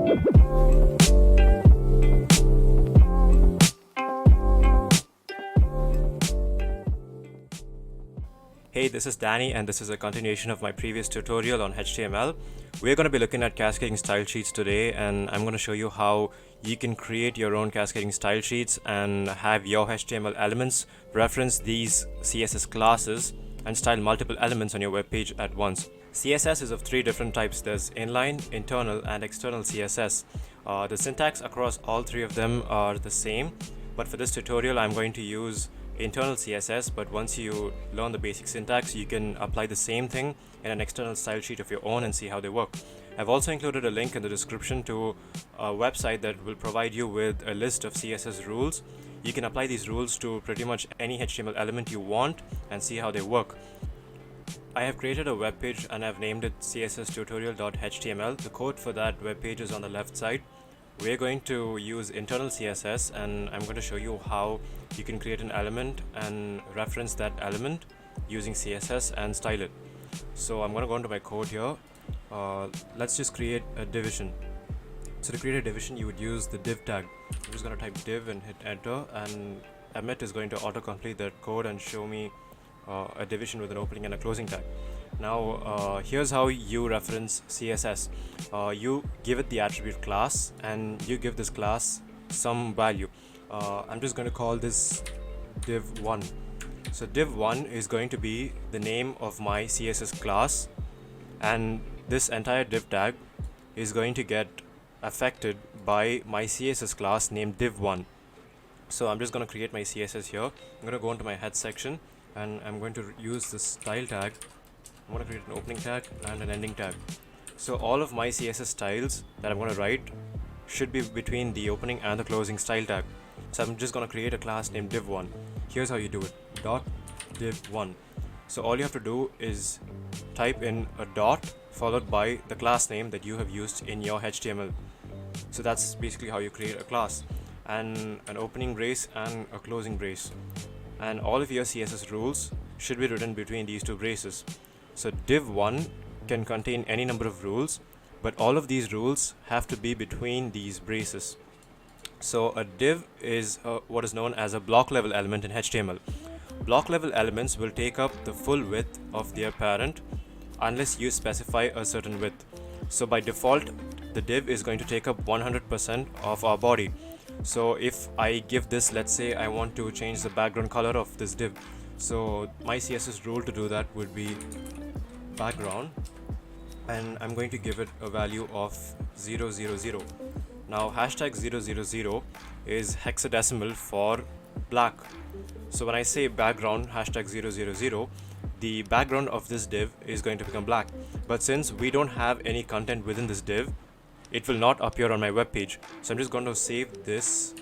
Hey, this is Danny, and this is a continuation of my previous tutorial on HTML. We're going to be looking at cascading style sheets today, and I'm going to show you how you can create your own cascading style sheets and have your HTML elements reference these CSS classes and style multiple elements on your web page at once. CSS is of three different types. There's inline, internal, and external CSS. The syntax across all three of them are the same, but for this tutorial I'm going to use internal CSS, but once you learn the basic syntax, you can apply the same thing in an external style sheet of your own and see how they work. I've also included a link in the description to a website that will provide you with a list of CSS rules. You can apply these rules to pretty much any HTML element you want and see how they work. I have created a web page and I've named it csstutorial.html. The code for that web page is on the left side. We're going to use internal CSS, and I'm going to show you how you can create an element and reference that element using CSS and style it. So I'm going to go into my code here. Let's just create a division. So to create a division, you would use the div tag. I'm just going to type div and hit enter, and Emmet is going to autocomplete that code and show me a division with an opening and a closing tag. Now here's how you reference CSS. You give it the attribute class and you give this class some value. I'm just going to call this div1. So div1 is going to be the name of my CSS class, and this entire div tag is going to get affected by my CSS class named div1. So I'm just going to create my CSS here. I'm going to go into my head section and I'm going to use this style tag. I'm going to create an opening tag and an ending tag. So all of my CSS styles that I'm going to write should be between the opening and the closing style tag. So I'm just going to create a class named div1. Here's how you do it. Dot div1. So all you have to do is type in a dot followed by the class name that you have used in your HTML. So that's basically how you create a class, and an opening brace and a closing brace. And all of your CSS rules should be written between these two braces. So div1 can contain any number of rules, but all of these rules have to be between these braces. So a div is what is known as a block level element in HTML. Block level elements will take up the full width of their parent unless you specify a certain width. So by default, the div is going to take up 100% of our body. So if I give this, let's say I want to change the background color of this div. So my CSS rule to do that would be background, and I'm going to give it a value of 000. Now hashtag 000 is hexadecimal for black. So when I say background hashtag 000, the background of this div is going to become black. But since we don't have any content within this div, it will not appear on my web page. So I'm just going to save this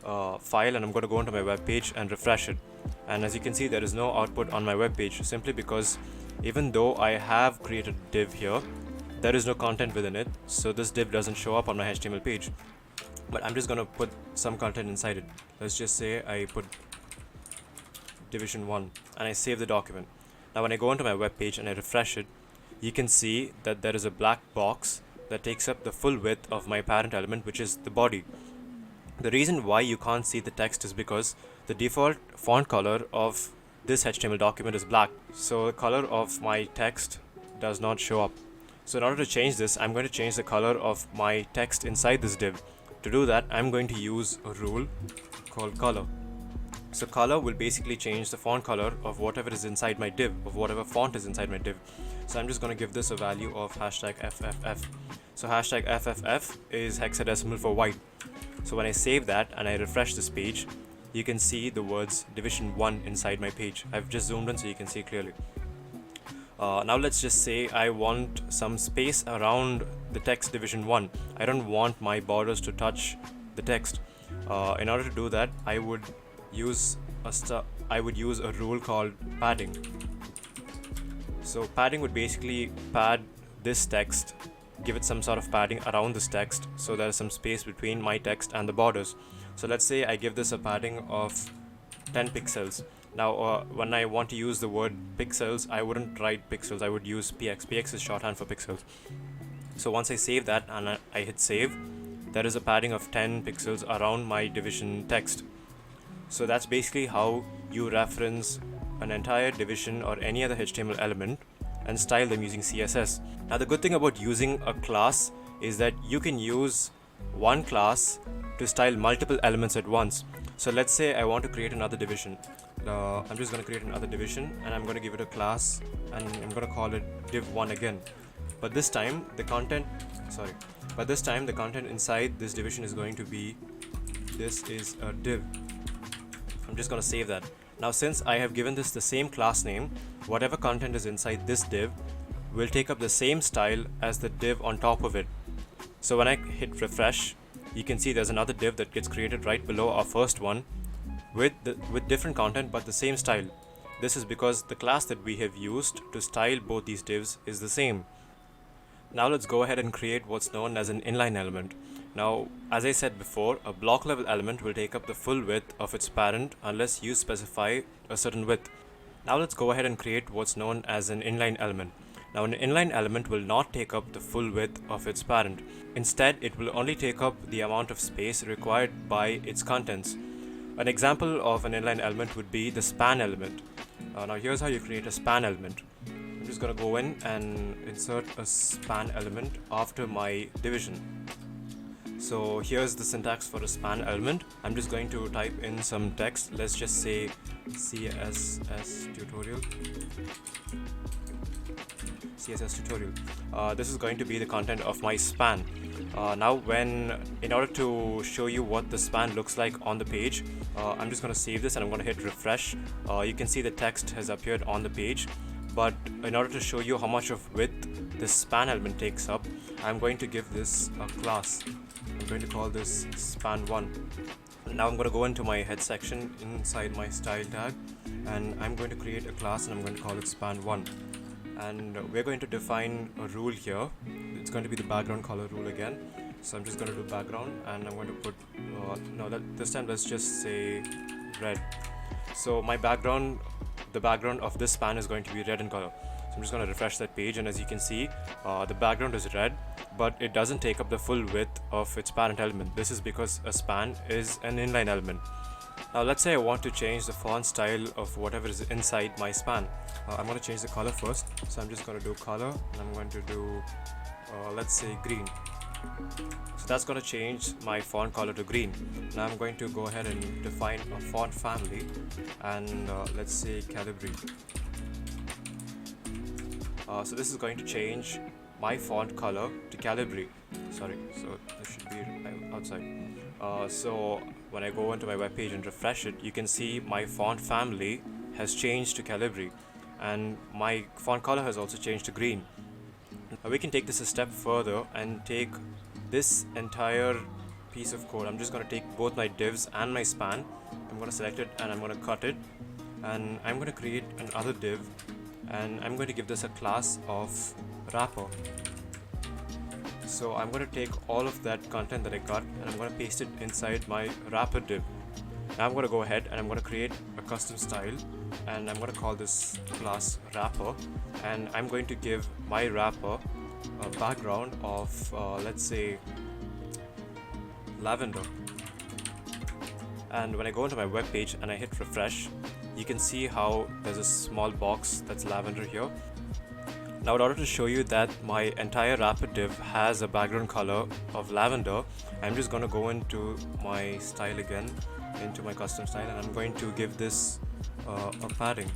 file, and I'm going to go into my web page and refresh it. And as you can see, there is no output on my web page, simply because even though I have created a div here, there is no content within it, so this div doesn't show up on my HTML page. But I'm just going to put some content inside it. Let's just say I put division 1 and I save the document. Now when I go into my web page and I refresh it, you can see that there is a black box that takes up the full width of my parent element, which is the body. The reason why you can't see the text is because the default font color of this HTML document is black, so the color of my text does not show up. So in order to change this, I'm going to change the color of my text inside this div. To do that, I'm going to use a rule called color. So color will basically change the font color of whatever is inside my div, of whatever font is inside my div. So I'm just going to give this a value of hashtag FFF. So hashtag FFF is hexadecimal for white. So when I save that and I refresh this page, you can see the words division 1 inside my page. I've just zoomed in so you can see clearly. Now let's just say I want some space around the text division 1. I don't want my borders to touch the text. In order to do that, I would use a rule called padding. So padding would basically pad this text, give it some sort of padding around this text, so there is some space between my text and the borders. So let's say I give this a padding of 10 pixels. Now when I want to use the word pixels, I wouldn't write pixels, I would use px. Px is shorthand for pixels. So once I save that and I hit save, there is a padding of 10 pixels around my division text. So that's basically how you reference an entire division or any other HTML element and style them using CSS. Now the good thing about using a class is that you can use one class to style multiple elements at once. So let's say I want to create another division. I'm just going to create another division and I'm going to give it a class and I'm going to call it div1 again. But this time the content inside this division is going to be, this is a div. I'm just going to save that. Now since I have given this the same class name, whatever content is inside this div will take up the same style as the div on top of it. So when I hit refresh, you can see there's another div that gets created right below our first one with different content but the same style. This is because the class that we have used to style both these divs is the same. Now let's go ahead and create what's known as an inline element. Now, as I said before, a block level element will take up the full width of its parent unless you specify a certain width. Now let's go ahead and create what's known as an inline element. Now an inline element will not take up the full width of its parent. Instead, it will only take up the amount of space required by its contents. An example of an inline element would be the span element. Now here's how you create a span element. I'm just going to go in and insert a span element after my division. So here's the syntax for a span element. I'm just going to type in some text. Let's just say CSS tutorial. This is going to be the content of my span. Now in order to show you what the span looks like on the page, I'm just going to save this and I'm going to hit refresh. You can see the text has appeared on the page, but in order to show you how much of width this span element takes up, I'm going to give this a class. I'm going to call this span1. Now I'm going to go into my head section inside my style tag and I'm going to create a class and I'm going to call it span1. And we're going to define a rule here. It's going to be the background color rule again. So I'm just going to do background and I'm going to put this time let's just say red. So my background, the background of this span is going to be red in color. So I'm just going to refresh that page, and as you can see, the background is red, but it doesn't take up the full width of its parent element. This is because a span is an inline element. Now let's say I want to change the font style of whatever is inside my span. I'm going to change the color first. So I'm just going to do color and I'm going to do let's say green. So that's going to change my font color to green. Now I'm going to go ahead and define a font family and let's say Calibri. So this is going to change my font color to Calibri. So this should be outside. So when I go into my web page and refresh it, you can see my font family has changed to Calibri and my font color has also changed to green. Now we can take this a step further and take this entire piece of code. I'm just going to take both my divs and my span. I'm going to select it and I'm going to cut it, and I'm going to create another div and I'm going to give this a class of wrapper. So I'm going to take all of that content that I got and I'm going to paste it inside my wrapper div. Now I'm going to go ahead and I'm going to create a custom style and I'm going to call this class wrapper, and I'm going to give my wrapper a background of let's say lavender. And when I go into my web page and I hit refresh, you can see how there's a small box that's lavender here. Now in order to show you that my entire wrapper div has a background color of lavender, I'm just going to go into my style again, into my custom style, and I'm going to give this a padding.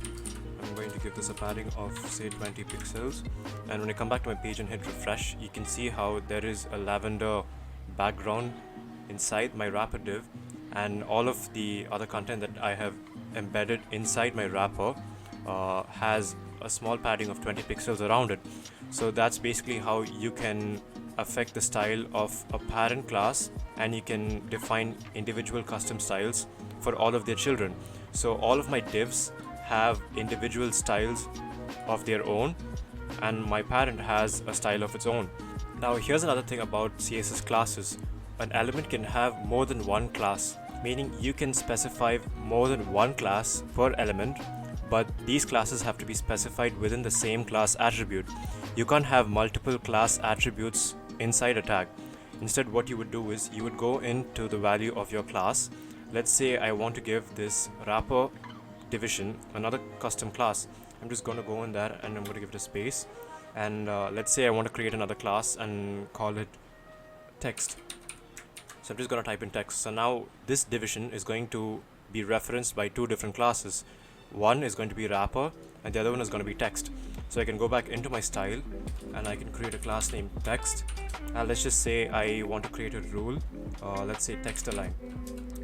I'm going to give this a padding of say 20 pixels, and when I come back to my page and hit refresh, you can see how there is a lavender background inside my wrapper div, and all of the other content that I have embedded inside my wrapper has a small padding of 20 pixels around it. So that's basically how you can affect the style of a parent class, and you can define individual custom styles for all of their children. So all of my divs have individual styles of their own, and my parent has a style of its own. Now here's another thing about CSS classes. An element can have more than one class, meaning you can specify more than one class per element, but these classes have to be specified within the same class attribute. You can't have multiple class attributes inside a tag. Instead, what you would do is you would go into the value of your class. Let's say I want to give this wrapper division another custom class. I'm just going to go in there and I'm going to give it a space. And let's say I want to create another class and call it text. So I'm just going to type in text. So now this division is going to be referenced by two different classes. One is going to be wrapper and the other one is going to be text. So I can go back into my style and I can create a class named text. And let's just say I want to create a rule. Let's say text align.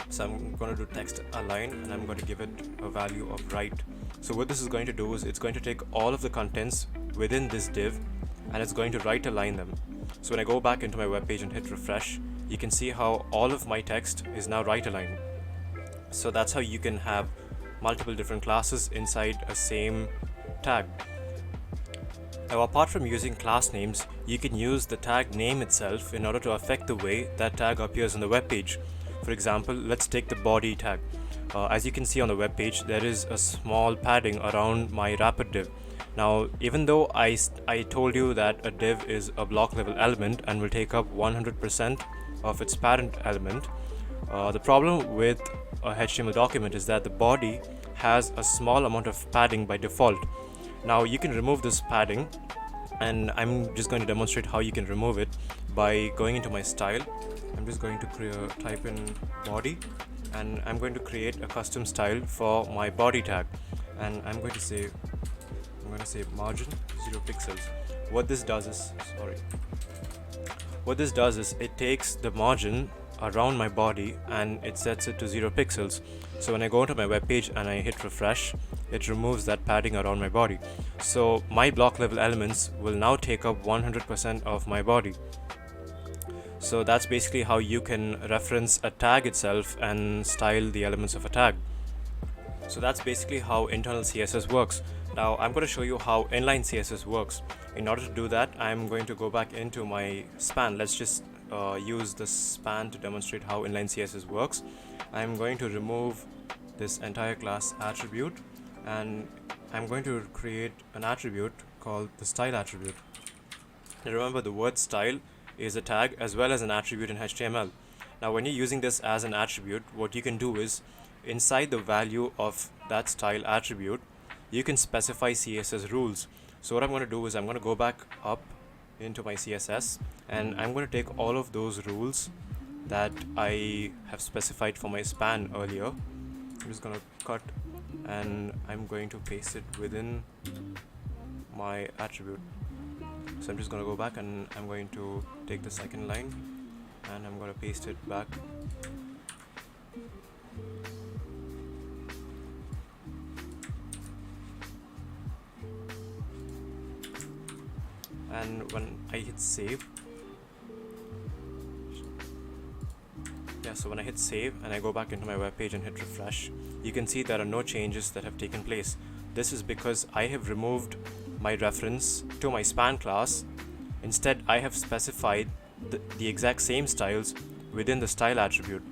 So I'm going to do text align and I'm going to give it a value of right. So what this is going to do is it's going to take all of the contents within this div and it's going to right align them. So when I go back into my web page and hit refresh, you can see how all of my text is now right aligned. So that's how you can have multiple different classes inside a same tag. Now, apart from using class names, you can use the tag name itself in order to affect the way that tag appears on the web page. For example, let's take the body tag. As you can see on the web page, there is a small padding around my wrapper div. Now, even though I told you that a div is a block level element and will take up 100% of its parent element, the problem with a HTML document is that the body has a small amount of padding by default. Now you can remove this padding, and I'm just going to demonstrate how you can remove it by going into my style. I'm just going to type in body, and I'm going to create a custom style for my body tag, and I'm going to say margin 0 pixels. What this does is it takes the margin around my body and it sets it to 0 pixels. So when I go into my web page and I hit refresh, it removes that padding around my body. So my block level elements will now take up 100% of my body. So that's basically how you can reference a tag itself and style the elements of a tag. So that's basically how internal CSS works. Now I'm going to show you how inline CSS works. In order to do that, I'm going to go back into my span. Let's just use the span to demonstrate how inline CSS works. I'm going to remove this entire class attribute and I'm going to create an attribute called the style attribute. Now remember, the word style is a tag as well as an attribute in HTML. Now when you're using this as an attribute, what you can do is inside the value of that style attribute, you can specify CSS rules. So what I'm going to do is I'm going to go back up into my CSS and I'm going to take all of those rules that I have specified for my span earlier. I'm just going to cut and I'm going to paste it within my attribute. So I'm just going to go back and I'm going to take the second line and I'm going to paste it back. And when I hit save, so when I hit save and I go back into my web page and hit refresh, you can see there are no changes that have taken place. This is because I have removed my reference to my span class. Instead, I have specified the exact same styles within the style attribute.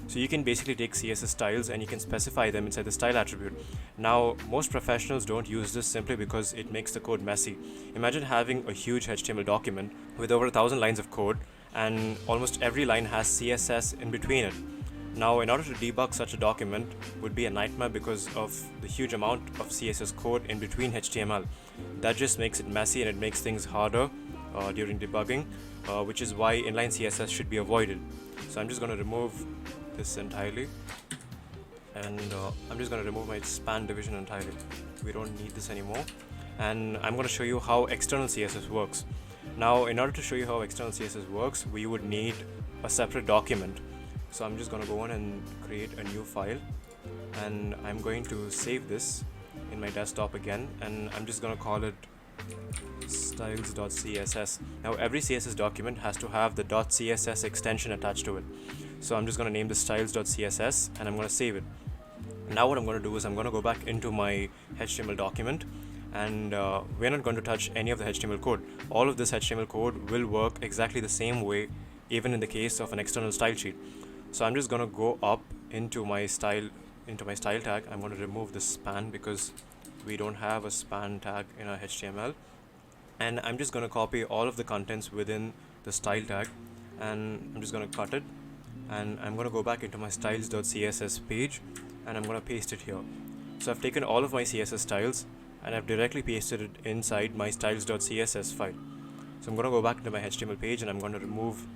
So you can basically take CSS styles and you can specify them inside the style attribute. Now, most professionals don't use this simply because it makes the code messy. Imagine having a huge HTML document with over 1,000 lines of code and almost every line has CSS in between it. Now, in order to debug such a document would be a nightmare because of the huge amount of CSS code in between HTML. That just makes it messy and it makes things harder during debugging, which is why inline CSS should be avoided. So I'm just going to remove this entirely, and I'm just going to remove my span division entirely. We don't need this anymore, and I'm going to show you how external CSS works. Now, in order to show you how external CSS works, we would need a separate document. So I'm just going to go on and create a new file, and I'm going to save this in my desktop again, and I'm just going to call it styles.css. Now every CSS document has to have the .css extension attached to it. So I'm just going to name this styles.css and I'm going to save it. Now what I'm going to do is I'm going to go back into my HTML document, and we're not going to touch any of the HTML code. All of this HTML code will work exactly the same way even in the case of an external style sheet. So I'm just going to go up into my style tag. I'm going to remove this span because we don't have a span tag in our HTML, and I'm just going to copy all of the contents within the style tag, and I'm just going to cut it, and I'm going to go back into my styles.css page, and I'm going to paste it here. So I've taken all of my CSS styles and I've directly pasted it inside my styles.css file. So I'm going to go back into my HTML page and I'm going to remove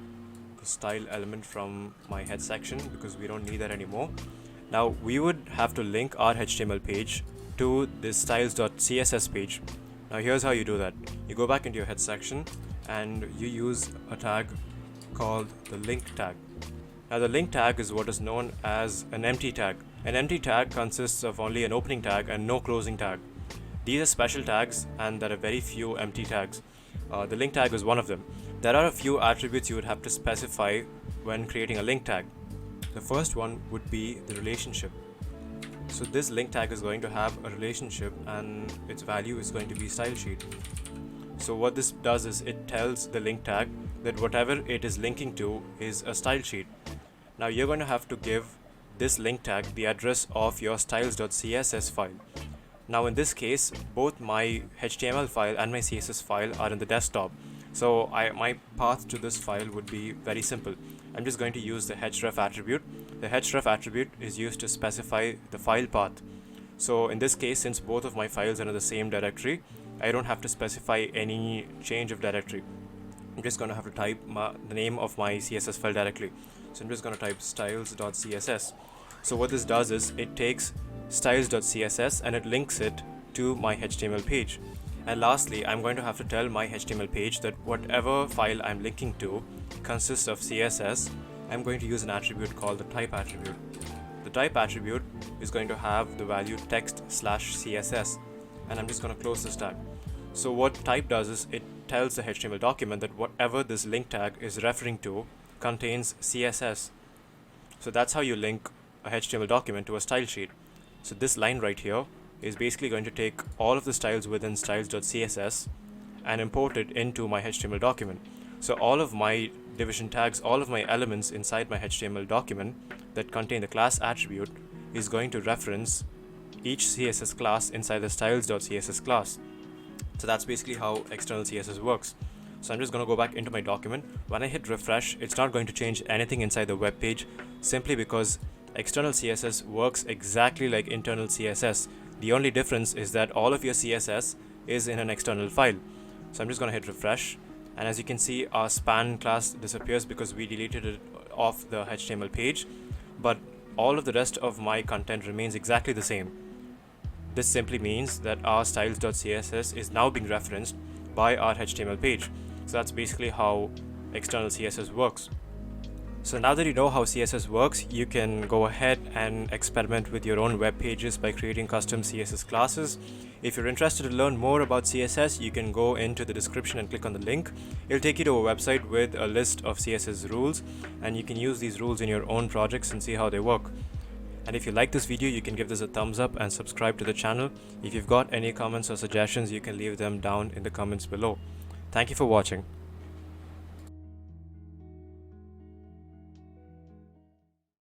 the style element from my head section because we don't need that anymore. Now we would have to link our HTML page to this styles.css page. Now here's how you do that. You go back into your head section and you use a tag called the link tag. Now the link tag is what is known as an empty tag. An empty tag consists of only an opening tag and no closing tag. These are special tags and there are very few empty tags. The link tag is one of them. There are a few attributes you would have to specify when creating a link tag. The first one would be the relationship. So this link tag is going to have a relationship and its value is going to be style sheet. So what this does is it tells the link tag that whatever it is linking to is a style sheet. Now you're going to have to give this link tag the address of your styles.css file. Now in this case, both my HTML file and my CSS file are in the desktop. So my path to this file would be very simple. I'm just going to use the href attribute. The href attribute is used to specify the file path. So in this case, since both of my files are in the same directory, I don't have to specify any change of directory. I'm just going to have to type the name of my CSS file directly. So I'm just going to type styles.css. So what this does is it takes styles.css and it links it to my HTML page. And lastly, I'm going to have to tell my HTML page that whatever file I'm linking to consists of CSS. I'm going to use an attribute called the type attribute. The type attribute is going to have the value text/CSS, and I'm just going to close this tag. So what type does is it tells the HTML document that whatever this link tag is referring to contains CSS. So that's how you link a HTML document to a style sheet. So this line right here is basically going to take all of the styles within styles.css and import it into my HTML document. So all of my division tags, all of my elements inside my HTML document that contain the class attribute is going to reference each CSS class inside the styles.css class. So that's basically how external CSS works. So I'm just going to go back into my document. When I hit refresh, it's not going to change anything inside the web page simply because external CSS works exactly like internal CSS. The only difference is that all of your CSS is in an external file. So I'm just going to hit refresh, and as you can see, our span class disappears because we deleted it off the HTML page, but all of the rest of my content remains exactly the same. This simply means that our styles.css is now being referenced by our HTML page. So that's basically how external CSS works. So now that you know how CSS works, you can go ahead and experiment with your own web pages by creating custom CSS classes. If you're interested to learn more about CSS, you can go into the description and click on the link. It'll take you to a website with a list of CSS rules, and you can use these rules in your own projects and see how they work. And if you like this video, you can give this a thumbs up and subscribe to the channel. If you've got any comments or suggestions, you can leave them down in the comments below. Thank you for watching.